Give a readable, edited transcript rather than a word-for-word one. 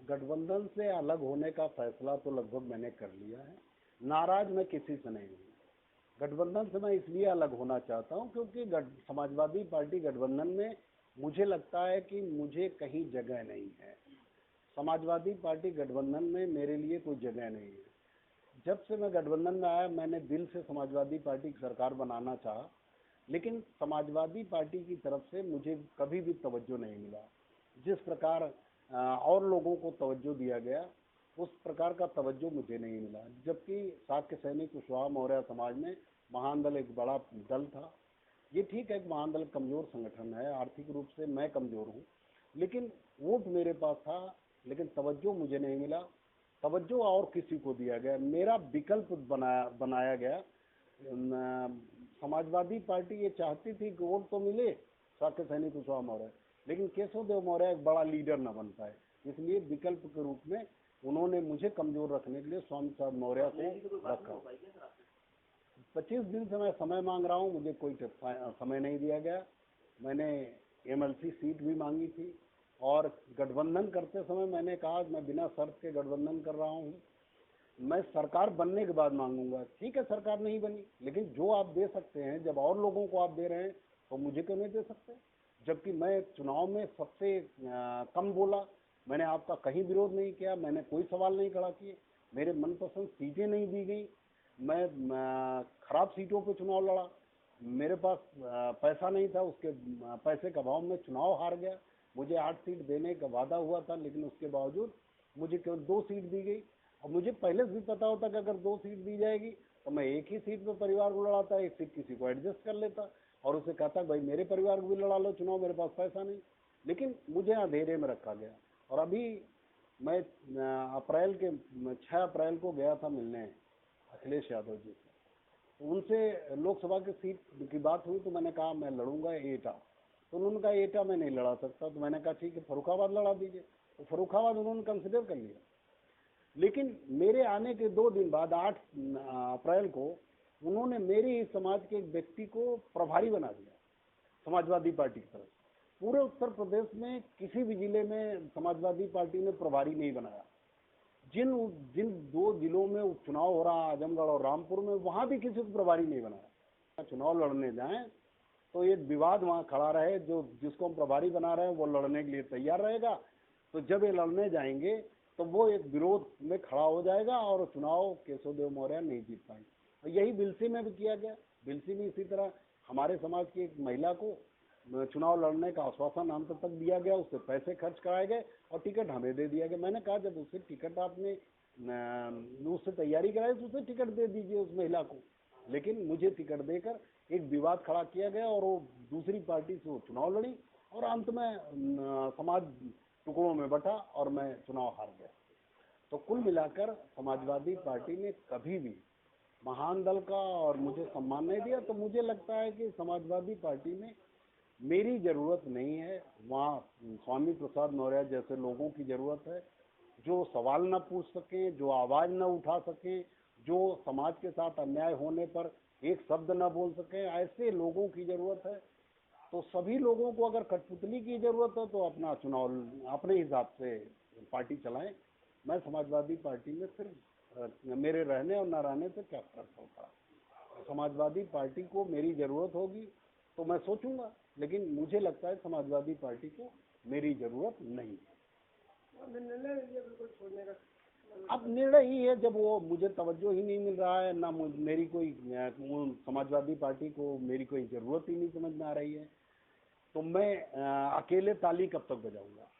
गठबंधन से अलग होने का फैसला तो लगभग मैंने कर लिया है। नाराज मैं किसी से नहीं हूँ। गठबंधन से मैं इसलिए अलग होना चाहता हूँ क्योंकि समाजवादी पार्टी गठबंधन में मुझे लगता है कि मुझे कहीं जगह नहीं है। समाजवादी पार्टी गठबंधन में मेरे लिए कोई जगह नहीं है। जब से मैं गठबंधन में आया मैंने दिल से समाजवादी पार्टी की सरकार बनाना चाहा, लेकिन समाजवादी पार्टी की तरफ से मुझे कभी भी तवज्जो नहीं मिला। जिस प्रकार और लोगों को तवज्जो दिया गया उस प्रकार का तवज्जो मुझे नहीं मिला। जबकि शाक्य सैनिक कुशवाहा मौर्य समाज में महान दल एक बड़ा दल था। ये ठीक है कि महान दल कमजोर संगठन है, आर्थिक रूप से मैं कमजोर हूँ, लेकिन वोट मेरे पास था, लेकिन तवज्जो मुझे नहीं मिला। तवज्जो और किसी को दिया गया, मेरा विकल्प बनाया गया। समाजवादी पार्टी ये चाहती थी कि वोट तो मिले शाक्य सैनिक कुशवाहा मौर्य, लेकिन केशव देव मौर्य एक बड़ा लीडर न बन पाए, इसलिए विकल्प के रूप में उन्होंने मुझे कमजोर रखने के लिए स्वामी प्रसाद मौर्य को रखा। 25 दिन से मैं समय मांग रहा हूँ, मुझे कोई समय नहीं दिया गया। मैंने एमएलसी सीट भी मांगी थी और गठबंधन करते समय मैंने कहा मैं बिना शर्त के गठबंधन कर रहा हूँ, मैं सरकार बनने के बाद मांगूंगा। ठीक है, सरकार नहीं बनी, लेकिन जो आप दे सकते हैं, जब और लोगों को आप दे रहे हैं तो मुझे क्यों नहीं दे सकते? जबकि मैं चुनाव में सबसे कम बोला, मैंने आपका कहीं विरोध नहीं किया, मैंने कोई सवाल नहीं खड़ा किए, मेरे मनपसंद सीटें नहीं दी गई, मैं खराब सीटों पे चुनाव लड़ा, मेरे पास पैसा नहीं था, उसके पैसे का अभाव में चुनाव हार गया। मुझे 8 सीट देने का वादा हुआ था, लेकिन उसके बावजूद मुझे केवल 2 सीट दी गई। और मुझे पहले से भी पता होता कि अगर 2 सीट दी जाएगी तो मैं एक ही सीट पे परिवार को लड़ाता, एक सीट किसी को एडजस्ट कर लेता और उसे कहता भाई मेरे परिवार को भी लड़ा लो चुनाव, मेरे पास पैसा नहीं। लेकिन मुझे अंधेरे में रखा गया। और अभी मैं 6 अप्रैल को गया था मिलने अखिलेश यादव जी से, तो उनसे लोकसभा की सीट की बात हुई तो मैंने कहा मैं लड़ूंगा एटा, तो उन्होंने कहा एटा मैं नहीं लड़ा सकता। तो मैंने कहा ठीक है, फर्रुखाबाद लड़ा दीजिए, तो फर्रुखाबाद उन्होंने कंसिडर कर लिया। लेकिन मेरे आने के 2 दिन बाद 8 अप्रैल को उन्होंने मेरे ही समाज के एक व्यक्ति को प्रभारी बना दिया समाजवादी पार्टी की तरफ। पूरे उत्तर प्रदेश में किसी भी जिले में समाजवादी पार्टी ने प्रभारी नहीं बनाया। जिन 2 जिलों में उपचुनाव हो रहा, आजमगढ़ और रामपुर में, वहां भी किसी को प्रभारी नहीं बनाया। चुनाव लड़ने जाएं तो एक विवाद वहां खड़ा रहे, जो जिसको हम प्रभारी बना रहे हैं वो लड़ने के लिए तैयार रहेगा, तो जब ये लड़ने जाएंगे तो वो एक विरोध में खड़ा हो जाएगा और चुनाव केशव देव मौर्य नहीं जीत पाएंगे। और यही बिलसी में भी किया गया। बिलसी में इसी तरह हमारे समाज की एक महिला को चुनाव लड़ने का आश्वासन अंत तक दिया गया, उससे पैसे खर्च कराए गए और टिकट हमें दे दिया गया। मैंने कहा जब उससे टिकट आपने उससे तैयारी कराई तो उसे टिकट दे दीजिए उस महिला को, लेकिन मुझे टिकट देकर एक विवाद खड़ा किया गया और वो दूसरी पार्टी से वो चुनाव लड़ी और अंत में समाज टुकड़ों में बटा और मैं चुनाव हार गया। तो कुल मिलाकर समाजवादी पार्टी ने कभी भी महान दल का और मुझे सम्मान नहीं दिया। तो मुझे लगता है कि समाजवादी पार्टी में मेरी जरूरत नहीं है, वहाँ स्वामी प्रसाद मौर्य जैसे लोगों की जरूरत है, जो सवाल न पूछ सकें, जो आवाज न उठा सकें, जो समाज के साथ अन्याय होने पर एक शब्द न बोल सकें, ऐसे लोगों की जरूरत है। तो सभी लोगों को अगर कठपुतली की जरूरत है तो अपना चुनाव अपने हिसाब से पार्टी चलाएं। मैं समाजवादी पार्टी में फिर मेरे रहने और न रहने से क्या फर्क पड़ता है। समाजवादी पार्टी को मेरी जरूरत होगी तो मैं सोचूंगा, लेकिन मुझे लगता है समाजवादी पार्टी को मेरी जरूरत नहीं है। अब निर्णय ही है, जब वो मुझे तवज्जो ही नहीं मिल रहा है, ना मेरी कोई समाजवादी पार्टी को मेरी कोई जरूरत ही नहीं समझ में आ रही है, तो मैं अकेले ताली कब तक बजाऊंगा।